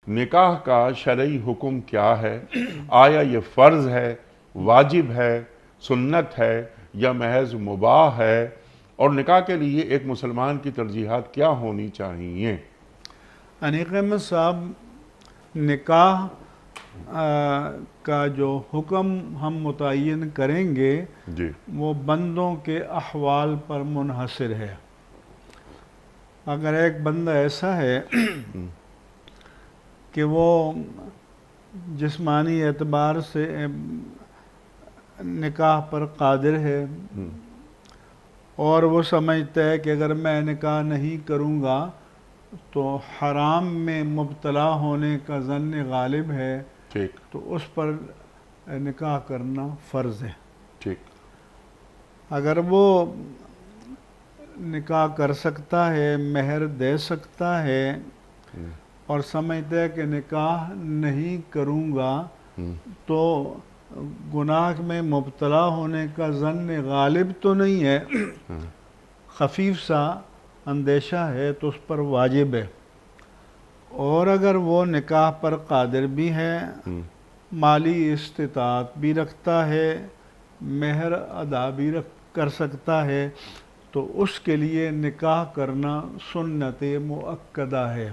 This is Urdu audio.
نکاح کا شرعی حکم کیا ہے؟ آیا یہ فرض ہے، واجب ہے، سنت ہے یا محض مباح ہے؟ اور نکاح کے لیے ایک مسلمان کی ترجیحات کیا ہونی چاہیے؟ انیق احمد صاحب، نکاح کا جو حکم ہم متعین کریں گے جی وہ بندوں کے احوال پر منحصر ہے۔ اگر ایک بندہ ایسا ہے کہ وہ جسمانی اعتبار سے نکاح پر قادر ہے اور وہ سمجھتا ہے کہ اگر میں نکاح نہیں کروں گا تو حرام میں مبتلا ہونے کا ظن غالب ہے، ٹھیک تو اس پر نکاح کرنا فرض ہے۔ ٹھیک اگر وہ نکاح کر سکتا ہے، مہر دے سکتا ہے اور سمجھتا ہے کہ نکاح نہیں کروں گا تو گناہ میں مبتلا ہونے کا ظن غالب تو نہیں ہے، خفیف سا اندیشہ ہے، تو اس پر واجب ہے۔ اور اگر وہ نکاح پر قادر بھی ہے، مالی استطاعت بھی رکھتا ہے، مہر ادا بھی کر سکتا ہے، تو اس کے لیے نکاح کرنا سنت مؤکدہ ہے۔